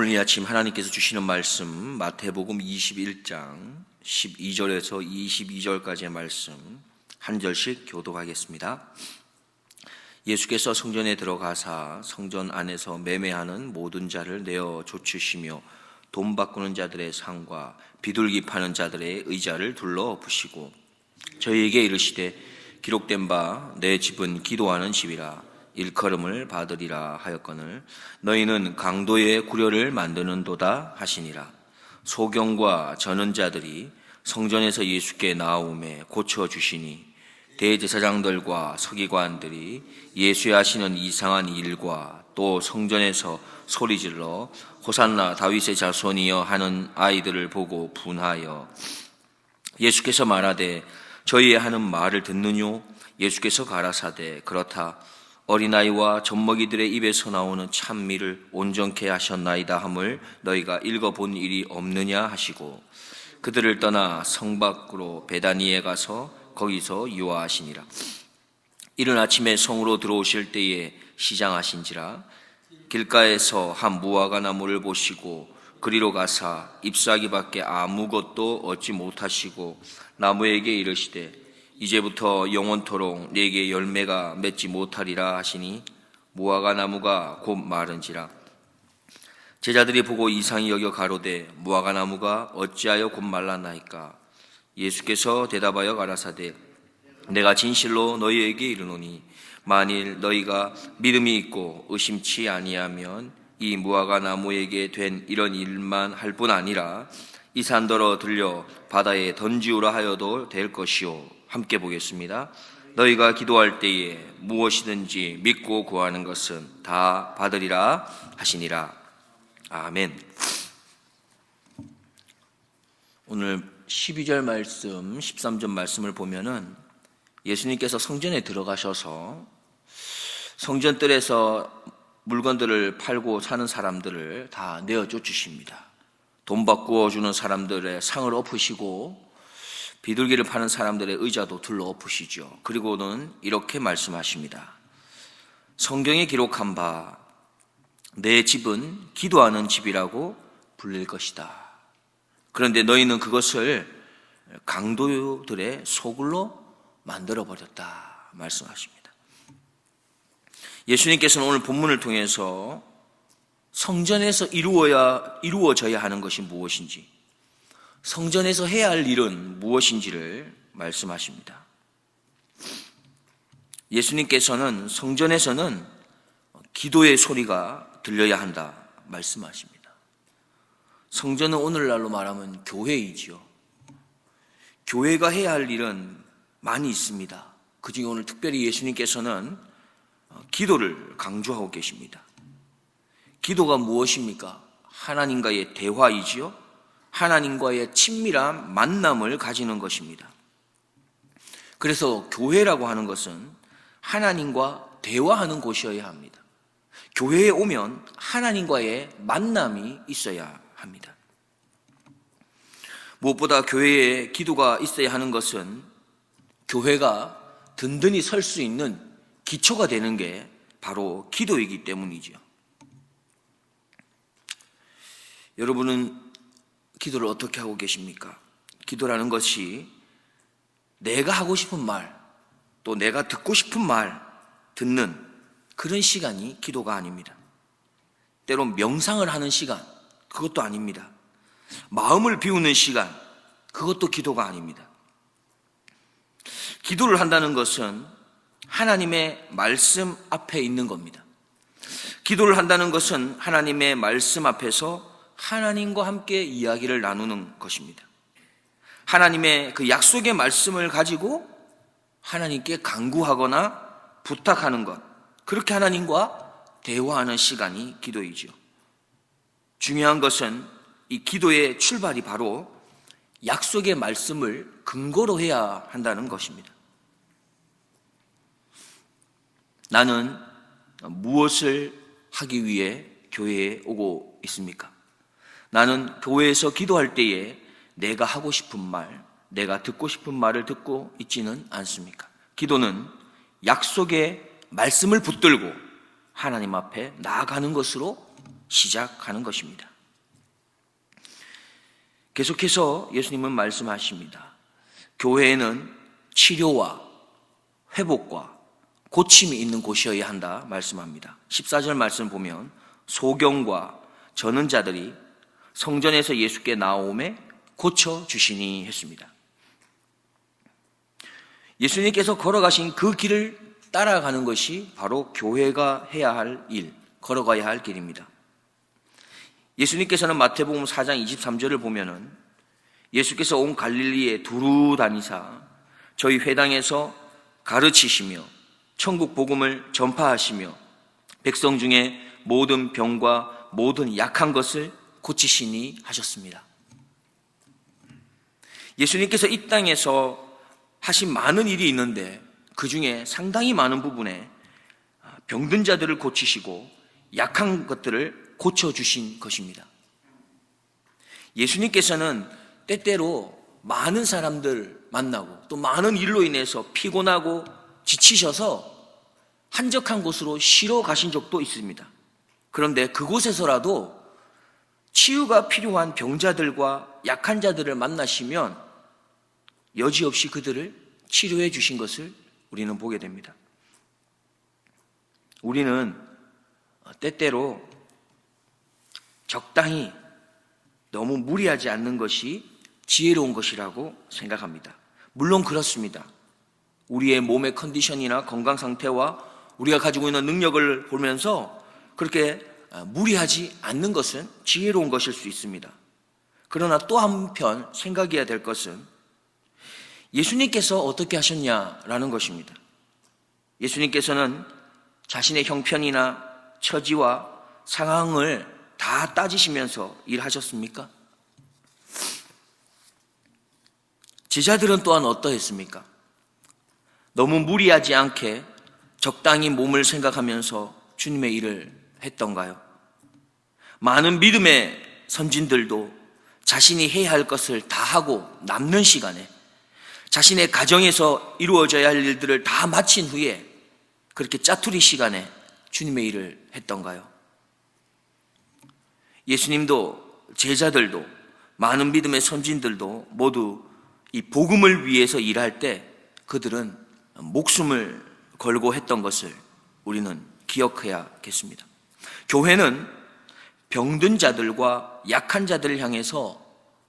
오늘 이 아침 하나님께서 주시는 말씀 마태복음 21장 12절에서 22절까지의 말씀 한 절씩 교독하겠습니다. 예수께서 성전에 들어가사 성전 안에서 매매하는 모든 자를 내어 쫓으시며 돈 바꾸는 자들의 상과 비둘기 파는 자들의 의자를 둘러 엎으시고 저희에게 이르시되 기록된 바 내 집은 기도하는 집이라 일컬음을 받으리라 하였거늘 너희는 강도의 구려를 만드는도다 하시니라. 소경과 전언자들이 성전에서 예수께 나아오매 고쳐주시니 대제사장들과 서기관들이 예수의 하시는 이상한 일과 또 성전에서 소리질러 호산나 다윗의 자손이여 하는 아이들을 보고 분하여 예수께서 말하되 저희의 하는 말을 듣느뇨? 예수께서 가라사대 그렇다 어린아이와 젖먹이들의 입에서 나오는 찬미를 온전케 하셨나이다 함을 너희가 읽어본 일이 없느냐 하시고 그들을 떠나 성 밖으로 베다니에 가서 거기서 유화하시니라. 이른 아침에 성으로 들어오실 때에 시장하신지라 길가에서 한 무화과 나무를 보시고 그리로 가사 잎사귀밖에 아무것도 얻지 못하시고 나무에게 이르시되 이제부터 영원토록 네게 열매가 맺지 못하리라 하시니 무화과 나무가 곧 마른지라. 제자들이 보고 이상히 여겨 가로되 무화과 나무가 어찌하여 곧 말랐나이까. 예수께서 대답하여 가라사대 내가 진실로 너희에게 이르노니 만일 너희가 믿음이 있고 의심치 아니하면 이 무화과 나무에게 된 이런 일만 할 뿐 아니라 이 산더러 들려 바다에 던지우라 하여도 될 것이요. 함께 보겠습니다. 너희가 기도할 때에 무엇이든지 믿고 구하는 것은 다 받으리라 하시니라. 아멘. 오늘 12절 말씀, 13절 말씀을 보면은 예수님께서 성전에 들어가셔서 성전뜰에서 물건들을 팔고 사는 사람들을 다 내어 쫓으십니다. 돈 바꾸어 주는 사람들의 상을 엎으시고 비둘기를 파는 사람들의 의자도 둘러 엎으시죠. 그리고는 이렇게 말씀하십니다. 성경에 기록한 바 내 집은 기도하는 집이라고 불릴 것이다. 그런데 너희는 그것을 강도들의 소굴로 만들어버렸다 말씀하십니다. 예수님께서는 오늘 본문을 통해서 성전에서 이루어져야 하는 것이 무엇인지, 성전에서 해야 할 일은 무엇인지를 말씀하십니다. 예수님께서는 성전에서는 기도의 소리가 들려야 한다 말씀하십니다. 성전은 오늘날로 말하면 교회이지요. 교회가 해야 할 일은 많이 있습니다. 그중에 오늘 특별히 예수님께서는 기도를 강조하고 계십니다. 기도가 무엇입니까? 하나님과의 대화이지요. 하나님과의 친밀한 만남을 가지는 것입니다. 그래서 교회라고 하는 것은 하나님과 대화하는 곳이어야 합니다. 교회에 오면 하나님과의 만남이 있어야 합니다. 무엇보다 교회에 기도가 있어야 하는 것은 교회가 든든히 설 수 있는 기초가 되는 게 바로 기도이기 때문이죠. 여러분은 기도를 어떻게 하고 계십니까? 기도라는 것이 내가 하고 싶은 말, 또 내가 듣고 싶은 말 듣는 그런 시간이 기도가 아닙니다. 때론 명상을 하는 시간, 그것도 아닙니다. 마음을 비우는 시간, 그것도 기도가 아닙니다. 기도를 한다는 것은 하나님의 말씀 앞에 있는 겁니다. 기도를 한다는 것은 하나님의 말씀 앞에서 하나님과 함께 이야기를 나누는 것입니다. 하나님의 그 약속의 말씀을 가지고 하나님께 간구하거나 부탁하는 것, 그렇게 하나님과 대화하는 시간이 기도이죠. 중요한 것은 이 기도의 출발이 바로 약속의 말씀을 근거로 해야 한다는 것입니다. 나는 무엇을 하기 위해 교회에 오고 있습니까? 나는 교회에서 기도할 때에 내가 하고 싶은 말, 내가 듣고 싶은 말을 듣고 있지는 않습니까? 기도는 약속의 말씀을 붙들고 하나님 앞에 나아가는 것으로 시작하는 것입니다. 계속해서 예수님은 말씀하십니다. 교회에는 치료와 회복과 고침이 있는 곳이어야 한다 말씀합니다. 14절 말씀 보면 소경과 저는 자들이 성전에서 예수께 나오매 고쳐주시니 했습니다. 예수님께서 걸어가신 그 길을 따라가는 것이 바로 교회가 해야 할 일, 걸어가야 할 길입니다. 예수님께서는 마태복음 4장 23절을 보면은 예수께서 온 갈릴리에 두루 다니사 저희 회당에서 가르치시며 천국 복음을 전파하시며 백성 중에 모든 병과 모든 약한 것을 고치시니 하셨습니다. 예수님께서 이 땅에서 하신 많은 일이 있는데 그 중에 상당히 많은 부분에 병든 자들을 고치시고 약한 것들을 고쳐주신 것입니다. 예수님께서는 때때로 많은 사람들 만나고 또 많은 일로 인해서 피곤하고 지치셔서 한적한 곳으로 쉬러 가신 적도 있습니다. 그런데 그곳에서라도 치유가 필요한 병자들과 약한 자들을 만나시면 여지없이 그들을 치료해 주신 것을 우리는 보게 됩니다. 우리는 때때로 적당히 너무 무리하지 않는 것이 지혜로운 것이라고 생각합니다. 물론 그렇습니다. 우리의 몸의 컨디션이나 건강 상태와 우리가 가지고 있는 능력을 보면서 그렇게 무리하지 않는 것은 지혜로운 것일 수 있습니다. 그러나 또 한편 생각해야 될 것은 예수님께서 어떻게 하셨냐라는 것입니다. 예수님께서는 자신의 형편이나 처지와 상황을 다 따지시면서 일하셨습니까? 제자들은 또한 어떠했습니까? 너무 무리하지 않게 적당히 몸을 생각하면서 주님의 일을 했던가요? 많은 믿음의 선진들도 자신이 해야 할 것을 다 하고 남는 시간에 자신의 가정에서 이루어져야 할 일들을 다 마친 후에 그렇게 짜투리 시간에 주님의 일을 했던가요? 예수님도 제자들도 많은 믿음의 선진들도 모두 이 복음을 위해서 일할 때 그들은 목숨을 걸고 했던 것을 우리는 기억해야겠습니다. 교회는 병든 자들과 약한 자들을 향해서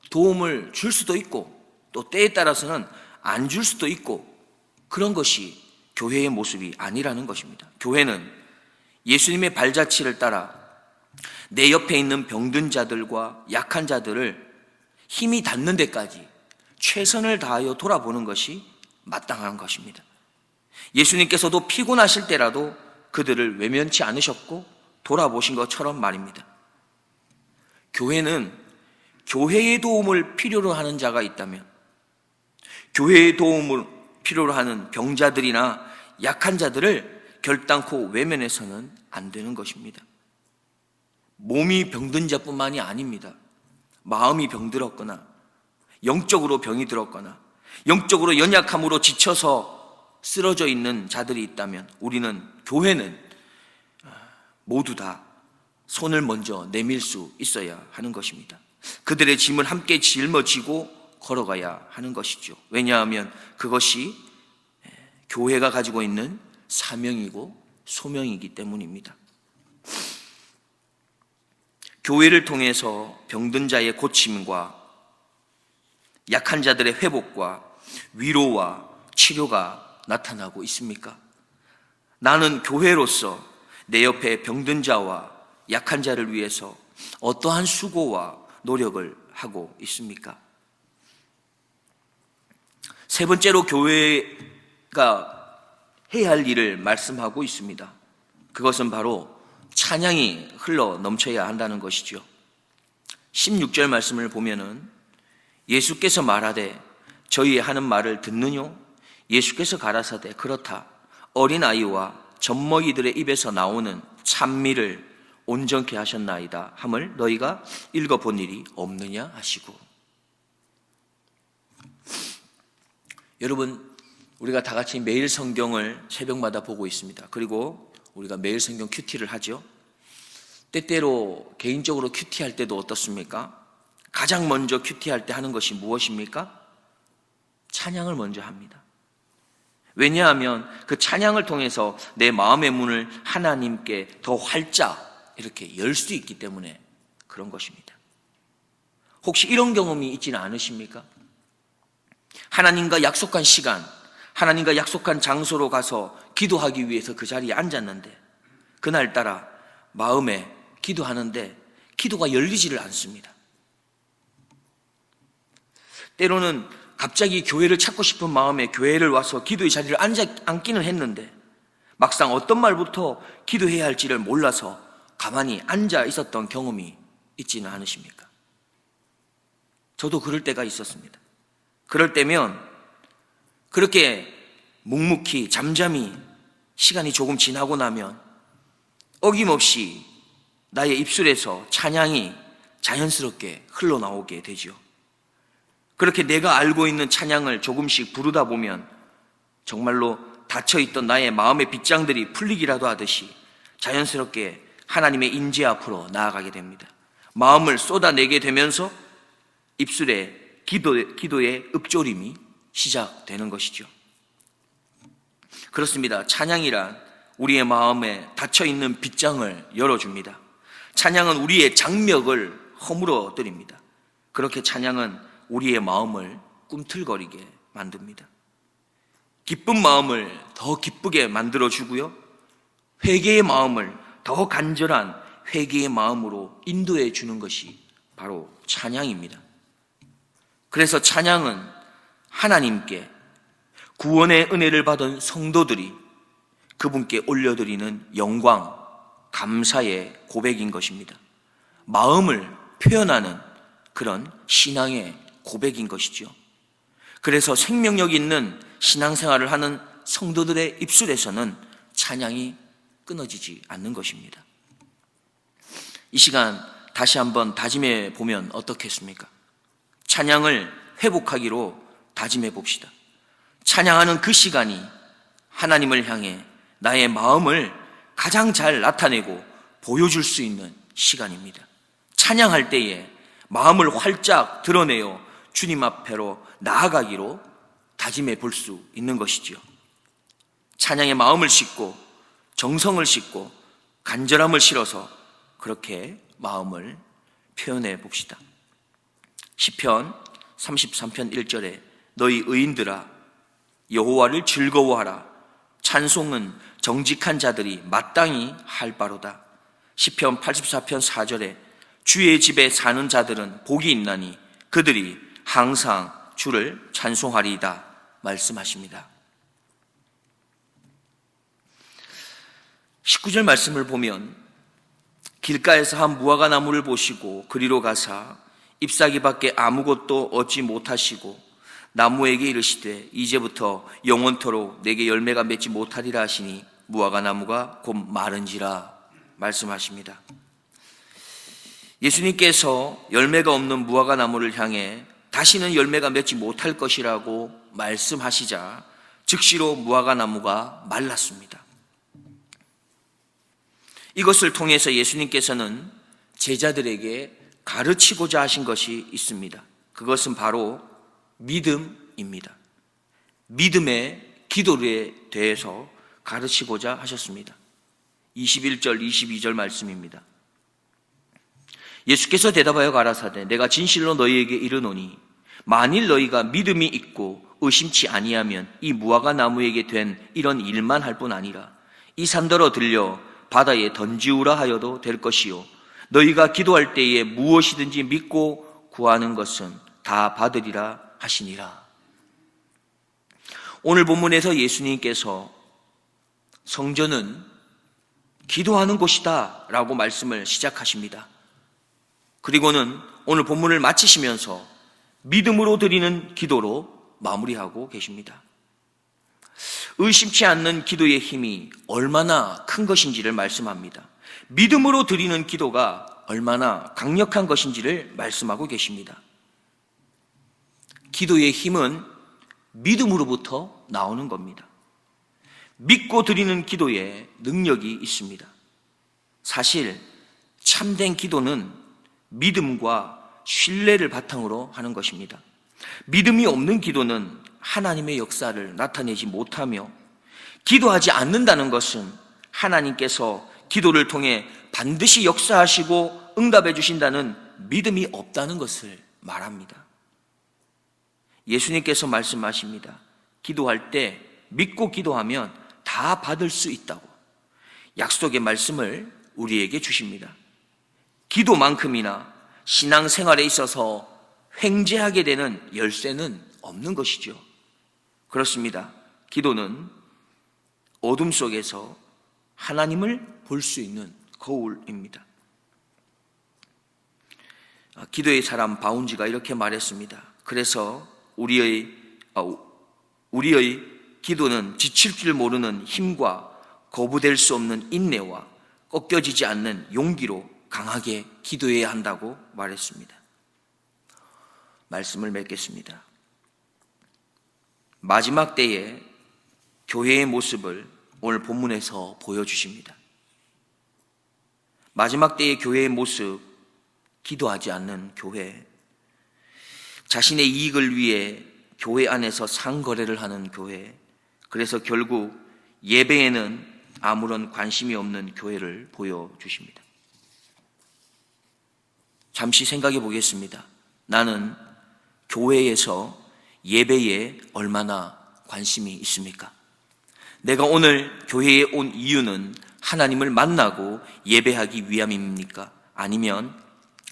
도움을 줄 수도 있고 또 때에 따라서는 안 줄 수도 있고 그런 것이 교회의 모습이 아니라는 것입니다. 교회는 예수님의 발자취를 따라 내 옆에 있는 병든 자들과 약한 자들을 힘이 닿는 데까지 최선을 다하여 돌아보는 것이 마땅한 것입니다. 예수님께서도 피곤하실 때라도 그들을 외면치 않으셨고 돌아보신 것처럼 말입니다. 교회는 교회의 도움을 필요로 하는 자가 있다면 교회의 도움을 필요로 하는 병자들이나 약한 자들을 결단코 외면해서는 안 되는 것입니다. 몸이 병든 자뿐만이 아닙니다. 마음이 병들었거나 영적으로 병이 들었거나 영적으로 연약함으로 지쳐서 쓰러져 있는 자들이 있다면 우리는 교회는 모두 다 손을 먼저 내밀 수 있어야 하는 것입니다. 그들의 짐을 함께 짊어지고 걸어가야 하는 것이죠. 왜냐하면 그것이 교회가 가지고 있는 사명이고 소명이기 때문입니다. 교회를 통해서 병든 자의 고침과 약한 자들의 회복과 위로와 치료가 나타나고 있습니까? 나는 교회로서 내 옆에 병든 자와 약한 자를 위해서 어떠한 수고와 노력을 하고 있습니까? 세 번째로 교회가 해야 할 일을 말씀하고 있습니다. 그것은 바로 찬양이 흘러 넘쳐야 한다는 것이죠. 16절 말씀을 보면은 예수께서 말하되 저희 하는 말을 듣느뇨? 예수께서 가라사대 그렇다. 어린아이와 젖먹이들의 입에서 나오는 찬미를 온전케 하셨나이다 함을 너희가 읽어본 일이 없느냐 하시고. 여러분, 우리가 다 같이 매일 성경을 새벽마다 보고 있습니다. 그리고 우리가 매일 성경 큐티를 하죠. 때때로 개인적으로 큐티할 때도 어떻습니까? 가장 먼저 큐티할 때 하는 것이 무엇입니까? 찬양을 먼저 합니다. 왜냐하면 그 찬양을 통해서 내 마음의 문을 하나님께 더 활짝 이렇게 열 수 있기 때문에 그런 것입니다. 혹시 이런 경험이 있지는 않으십니까? 하나님과 약속한 시간, 하나님과 약속한 장소로 가서 기도하기 위해서 그 자리에 앉았는데 그날따라 마음에 기도하는데 기도가 열리지를 않습니다. 때로는 갑자기 교회를 찾고 싶은 마음에 교회를 와서 기도의 자리를 앉기는 했는데 막상 어떤 말부터 기도해야 할지를 몰라서 가만히 앉아 있었던 경험이 있지는 않으십니까? 저도 그럴 때가 있었습니다. 그럴 때면 그렇게 묵묵히 잠잠히 시간이 조금 지나고 나면 어김없이 나의 입술에서 찬양이 자연스럽게 흘러나오게 되죠. 그렇게 내가 알고 있는 찬양을 조금씩 부르다 보면 정말로 닫혀있던 나의 마음의 빗장들이 풀리기라도 하듯이 자연스럽게 하나님의 인재 앞으로 나아가게 됩니다. 마음을 쏟아내게 되면서 입술에 기도의 읊조림이 시작되는 것이죠. 그렇습니다. 찬양이란 우리의 마음에 닫혀있는 빗장을 열어줍니다. 찬양은 우리의 장벽을 허물어뜨립니다. 그렇게 찬양은 우리의 마음을 꿈틀거리게 만듭니다. 기쁜 마음을 더 기쁘게 만들어주고요. 회개의 마음을 더 간절한 회개의 마음으로 인도해 주는 것이 바로 찬양입니다. 그래서 찬양은 하나님께 구원의 은혜를 받은 성도들이 그분께 올려드리는 영광, 감사의 고백인 것입니다. 마음을 표현하는 그런 신앙의 고백인 것이죠. 그래서 생명력 있는 신앙생활을 하는 성도들의 입술에서는 찬양이 끊어지지 않는 것입니다. 이 시간 다시 한번 다짐해 보면 어떻겠습니까? 찬양을 회복하기로 다짐해 봅시다. 찬양하는 그 시간이 하나님을 향해 나의 마음을 가장 잘 나타내고 보여줄 수 있는 시간입니다. 찬양할 때에 마음을 활짝 드러내어 주님 앞으로 나아가기로 다짐해 볼 수 있는 것이지요. 찬양의 마음을 싣고 정성을 싣고 간절함을 실어서 그렇게 마음을 표현해 봅시다. 시편 33편 1절에 너희 의인들아 여호와를 즐거워하라. 찬송은 정직한 자들이 마땅히 할 바로다. 시편 84편 4절에 주의 집에 사는 자들은 복이 있나니 그들이 항상 주를 찬송하리이다 말씀하십니다. 19절 말씀을 보면 길가에서 한 무화과 나무를 보시고 그리로 가사 잎사귀밖에 아무것도 얻지 못하시고 나무에게 이르시되 이제부터 영원토록 내게 열매가 맺지 못하리라 하시니 무화과 나무가 곧 마른지라 말씀하십니다. 예수님께서 열매가 없는 무화과 나무를 향해 다시는 열매가 맺지 못할 것이라고 말씀하시자 즉시로 무화과 나무가 말랐습니다. 이것을 통해서 예수님께서는 제자들에게 가르치고자 하신 것이 있습니다. 그것은 바로 믿음입니다. 믿음의 기도에 대해서 가르치고자 하셨습니다. 21절, 22절 말씀입니다. 예수께서 대답하여 가라사대 내가 진실로 너희에게 이르노니 만일 너희가 믿음이 있고 의심치 아니하면 이 무화과 나무에게 된 이런 일만 할 뿐 아니라 이 산더러 들려 바다에 던지우라 하여도 될 것이요 너희가 기도할 때에 무엇이든지 믿고 구하는 것은 다 받으리라 하시니라. 오늘 본문에서 예수님께서 성전은 기도하는 곳이다 라고 말씀을 시작하십니다. 그리고는 오늘 본문을 마치시면서 믿음으로 드리는 기도로 마무리하고 계십니다. 의심치 않는 기도의 힘이 얼마나 큰 것인지를 말씀합니다. 믿음으로 드리는 기도가 얼마나 강력한 것인지를 말씀하고 계십니다. 기도의 힘은 믿음으로부터 나오는 겁니다. 믿고 드리는 기도에 능력이 있습니다. 사실 참된 기도는 믿음과 신뢰를 바탕으로 하는 것입니다. 믿음이 없는 기도는 하나님의 역사를 나타내지 못하며, 기도하지 않는다는 것은 하나님께서 기도를 통해 반드시 역사하시고 응답해 주신다는 믿음이 없다는 것을 말합니다. 예수님께서 말씀하십니다. 기도할 때 믿고 기도하면 다 받을 수 있다고 약속의 말씀을 우리에게 주십니다. 기도만큼이나 신앙생활에 있어서 횡재하게 되는 열쇠는 없는 것이죠. 그렇습니다. 기도는 어둠 속에서 하나님을 볼 수 있는 거울입니다. 기도의 사람 바운지가 이렇게 말했습니다. 그래서 우리의 기도는 지칠 줄 모르는 힘과 거부될 수 없는 인내와 꺾여지지 않는 용기로 강하게 기도해야 한다고 말했습니다. 말씀을 맺겠습니다. 마지막 때에 교회의 모습을 오늘 본문에서 보여주십니다. 마지막 때의 교회의 모습, 기도하지 않는 교회, 자신의 이익을 위해 교회 안에서 상거래를 하는 교회, 그래서 결국 예배에는 아무런 관심이 없는 교회를 보여주십니다. 잠시 생각해 보겠습니다. 나는 교회에서 예배에 얼마나 관심이 있습니까? 내가 오늘 교회에 온 이유는 하나님을 만나고 예배하기 위함입니까? 아니면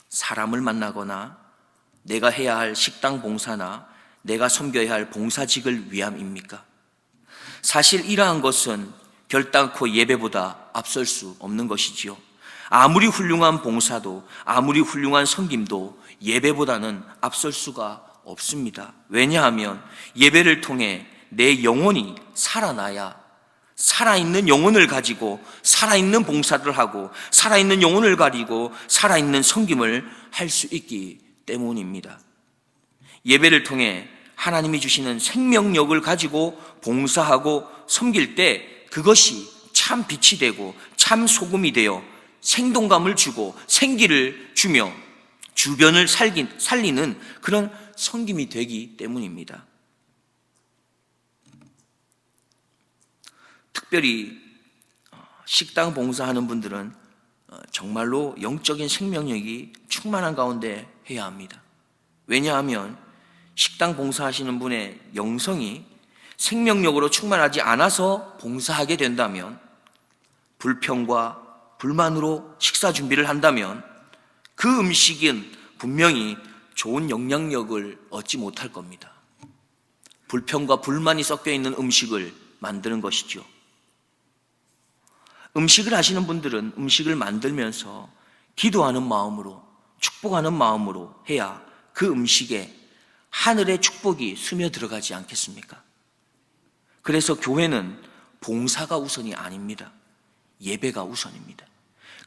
사람을 만나거나 내가 해야 할 식당 봉사나 내가 섬겨야 할 봉사직을 위함입니까? 사실 이러한 것은 결단코 예배보다 앞설 수 없는 것이지요. 아무리 훌륭한 봉사도, 아무리 훌륭한 섬김도 예배보다는 앞설 수가 없습니다. 왜냐하면 예배를 통해 내 영혼이 살아나야 살아있는 영혼을 가지고 살아있는 봉사를 하고 살아있는 영혼을 가지고 살아있는 섬김을 할 수 있기 때문입니다. 예배를 통해 하나님이 주시는 생명력을 가지고 봉사하고 섬길 때 그것이 참 빛이 되고 참 소금이 되어 생동감을 주고 생기를 주며 주변을 살리는 그런 섬김이 되기 때문입니다. 특별히 식당 봉사하는 분들은 정말로 영적인 생명력이 충만한 가운데 해야 합니다. 왜냐하면 식당 봉사하시는 분의 영성이 생명력으로 충만하지 않아서 봉사하게 된다면, 불평과 불만으로 식사 준비를 한다면 그 음식은 분명히 좋은 영향력을 얻지 못할 겁니다. 불평과 불만이 섞여 있는 음식을 만드는 것이죠. 음식을 하시는 분들은 음식을 만들면서 기도하는 마음으로, 축복하는 마음으로 해야 그 음식에 하늘의 축복이 스며들어가지 않겠습니까? 그래서 교회는 봉사가 우선이 아닙니다. 예배가 우선입니다.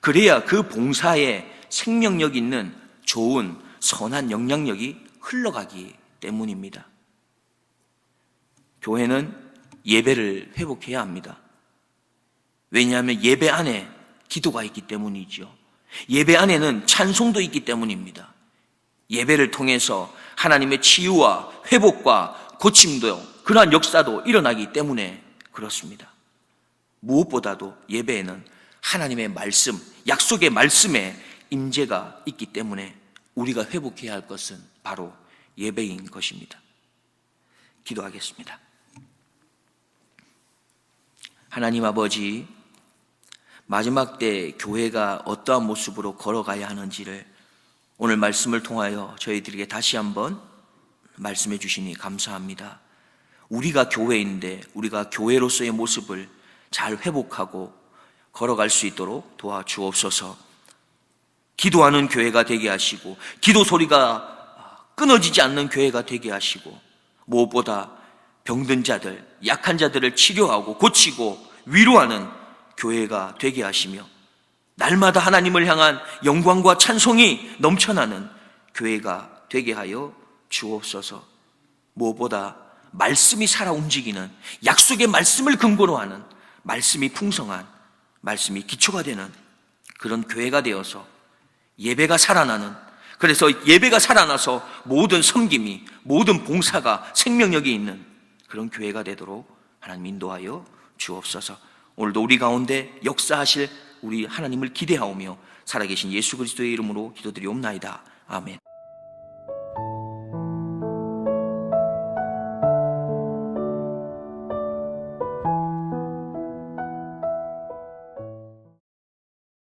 그래야 그 봉사에 생명력 있는 좋은 선한 영향력이 흘러가기 때문입니다. 교회는 예배를 회복해야 합니다. 왜냐하면 예배 안에 기도가 있기 때문이죠. 예배 안에는 찬송도 있기 때문입니다. 예배를 통해서 하나님의 치유와 회복과 고침도, 그러한 역사도 일어나기 때문에 그렇습니다. 무엇보다도 예배에는 하나님의 말씀, 약속의 말씀에 임재가 있기 때문에 우리가 회복해야 할 것은 바로 예배인 것입니다. 기도하겠습니다. 하나님 아버지, 마지막 때 교회가 어떠한 모습으로 걸어가야 하는지를 오늘 말씀을 통하여 저희들에게 다시 한번 말씀해 주시니 감사합니다. 우리가 교회인데 우리가 교회로서의 모습을 잘 회복하고 걸어갈 수 있도록 도와주옵소서. 기도하는 교회가 되게 하시고 기도 소리가 끊어지지 않는 교회가 되게 하시고, 무엇보다 병든 자들, 약한 자들을 치료하고 고치고 위로하는 교회가 되게 하시며, 날마다 하나님을 향한 영광과 찬송이 넘쳐나는 교회가 되게 하여 주옵소서. 무엇보다 말씀이 살아 움직이는, 약속의 말씀을 근거로 하는, 말씀이 풍성한, 말씀이 기초가 되는 그런 교회가 되어서 예배가 살아나는 그래서 예배가 살아나서 모든 섬김이, 모든 봉사가 생명력이 있는 그런 교회가 되도록 하나님 인도하여 주옵소서. 오늘도 우리 가운데 역사하실 우리 하나님을 기대하오며 살아계신 예수 그리스도의 이름으로 기도드리옵나이다. 아멘.